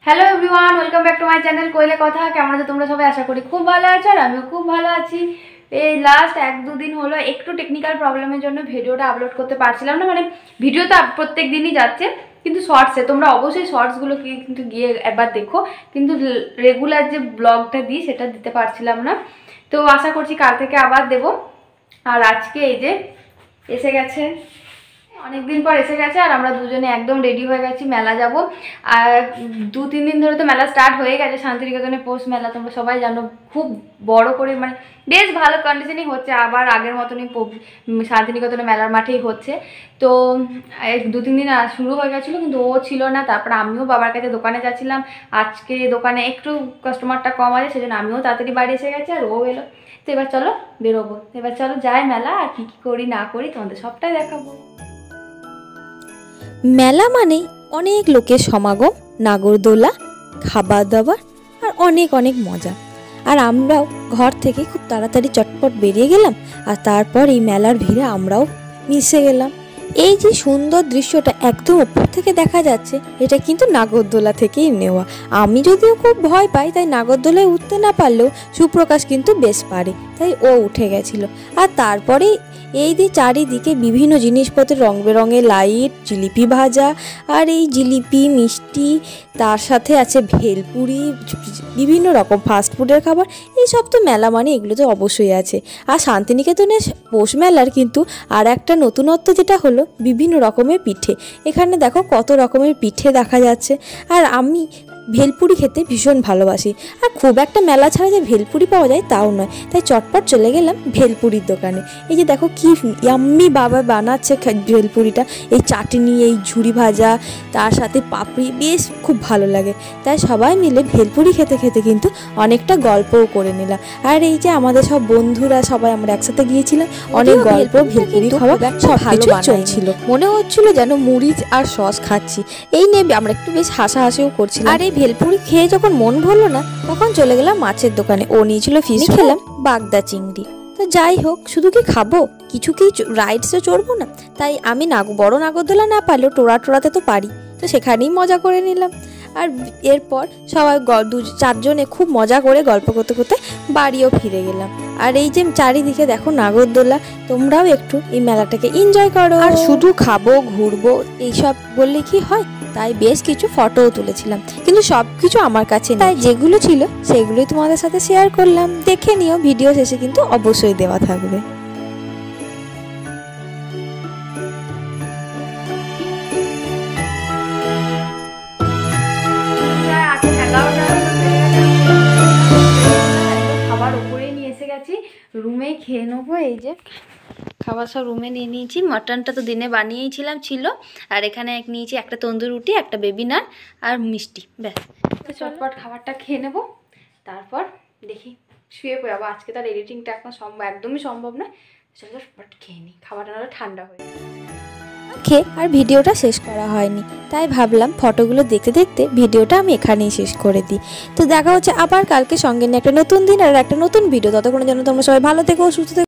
Hello everyone, welcome back to my channel কোয়েলে কথা। কেমন আছো তোমরা সবাই? আশা করি খুব ভালো আছো আর আমিও খুব ভালো আছি। এই লাস্ট 1-2 দিন হলো একটু টেকনিক্যাল প্রবলেমের জন্য ভিডিওটা আপলোড করতে পারছিলাম না। মানে ভিডিও তো প্রত্যেক দিনই যাচ্ছে, কিন্তু শর্টসে তোমরা অবশ্যই শর্টসগুলো কিন্তু গিয়ে একবার দেখো, কিন্তু রেগুলার যে ব্লগটা দিই সেটা দিতে পারছিলাম না। তো আশা করছি কাল থেকে আবার দেবো। আর আজকে এই যে এসে গেছে, অনেকদিন পর এসে গেছে আর আমরা দুজনে একদম রেডি হয়ে গেছি, মেলা যাব। আর 2-3 দিন ধরে তো মেলা স্টার্ট হয়ে গেছে, শান্তিনিকেতনে পৌষ মেলা, তোমরা সবাই জানো খুব বড় করে, মানে বেশ ভালো কন্ডিশনই হচ্ছে। আবার আগের মতনই শান্তিনিকেতনে মেলার মাঠেই হচ্ছে। তো 2-3 দিন শুরু হয়ে গেছিলো, কিন্তু ও ছিল না। তারপর আমিও বাবার কাছে দোকানে যাচ্ছিলাম, আজকে দোকানে একটু কাস্টমারটা কম আছে, সেজন্য আমিও তাড়াতাড়ি বাড়ি এসে গেছি আর ও এলো। তো এবার চলো বেরোবো, এবার চলো যাই মেলা, আর কী কী করি না করি তোমাদের সবটাই দেখাবো। মেলা মানে অনেক লোকের সমাগম, নাগরদোলা, খাবার দাবার আর অনেক অনেক মজা। আর আমরাও ঘর থেকে খুব তাড়াতাড়ি চটপট বেরিয়ে গেলাম, আর তারপর এই মেলার ভিড়ে আমরাও মিশে গেলাম। এই যে সুন্দর দৃশ্যটা একদম উপর থেকে দেখা যাচ্ছে, এটা কিন্তু নাগরদোলা থেকেই নেওয়া। আমি যদিও খুব ভয় পাই, তাই নাগরদোলায় উঠতে না পারলেও সুপ্রকাশ কিন্তু বেশ পারে, তাই ও উঠে গেছিল। আর তারপরে এই যে চারিদিকে বিভিন্ন জিনিসপত্রের রং বেরঙের লাইট, জিলিপি ভাজা, আর এই জিলিপি মিষ্টি, তার সাথে আছে ভেলপুরি, বিভিন্ন রকম ফাস্টফুডের খাবার। এইসব তো মেলা মানে এগুলো তো অবশ্যই আছে। আর শান্তিনিকেতনের পৌষ মেলার কিন্তু আর একটা নতুনত্ব যেটা হলো বিভিন্ন রকমের পিঠে। এখানে দেখো কত রকমের পিঠে দেখা যাচ্ছে। আর আমি ভেলপুরি খেতে ভীষণ ভালোবাসি, আর খুব একটা মেলা ছাড়া যে ভেলপুরি পাওয়া যায় তাও নয়, তাই চটপট চলে গেলাম ভেলপুরির দোকানে। এই যে দেখো কি ইয়াম্মি বাবা বানাচ্ছে ভেলপুরিটা, এই চাটনি, এই ঝুড়ি ভাজা, তার সাথে পাপড়ি, বেশ খুব ভালো লাগে। তাই সবাই মিলে ভেলপুরি খেতে খেতে কিন্তু অনেকটা গল্পও করে নিলাম। আর এই যে আমাদের সব বন্ধুরা সবাই আমরা একসাথে গিয়েছিলাম, অনেক গল্প, ভেলপুরি খাওয়া সব ভালো চলছিল। মনে হচ্ছিল যেন মুড়ি আর সস খাচ্ছি। এই নিয়ে আমরা একটু বেশ হাসাহাসিও করছিলাম। আর এই ভেলপুরি খেয়ে যখন মন ভরলো না, তখন চলে গেলাম মাছের দোকানে। ও নিয়েছিল ফিশ, খেলাম বাগদা চিংড়ি। তো যাই হোক, শুধু কি খাবো, কিছু কি রাইডসে চড়বো না? তাই আমি বড় নাগরদোলা না পারলেও টোড়াতে তো পারি, তো সেখানেই মজা করে নিলাম। আর এরপর সবাই 2-4 জনে খুব মজা করে গল্প করতে করতে বাড়িও ফিরে গেলাম। আর এই যে চারিদিকে দেখো নাগরদোলা, তোমরাও একটু এই মেলাটাকে এনজয় করো। আর শুধু খাবো ঘুরবো এইসব বললে কি হয়, তাই বেশ কিছু ফটোও তুলেছিলাম, কিন্তু সব কিছু আমার কাছে নেই, তাই যেগুলো ছিল সেগুলোই তোমাদের সাথে শেয়ার করলাম। দেখে নিও, ভিডিও শেষে কিন্তু অবশ্যই দেওয়া থাকবে। খাবার উপরেই নিয়ে এসে গেছি, রুমেই খেয়ে নেবো। এই যে খাবার সব রুমে নিয়ে নিয়েছি। মাটনটা তো দিনে বানিয়েই ছিল। আর এখানে নিয়েছি একটা তন্দুর রুটি, একটা বেবি নান আর মিষ্টি, ব্যাস। তো চটপট খাবারটা খেয়ে নেবো, তারপর দেখি শুয়ে পড়াবো। আজকে তার এডিটিংটা এখন একদমই সম্ভব নয়। চলো চটপট খেয়ে নিই, খাবারটা নাহলে ঠান্ডা হয়ে খেয়ে আর ভিডিওটা শেষ করা হয়নি, তাই ভাবলাম ফটোগুলো দেখতে দেখতে ভিডিওটা আমি এখানেই শেষ করে দিই। তো দেখা হচ্ছে আবার কালকে সঙ্গে নিয়ে একটা নতুন দিন আর একটা নতুন ভিডিও। ততক্ষণের জন্য তোমরা সবাই ভালো থেকো, সুস্থ থেকো।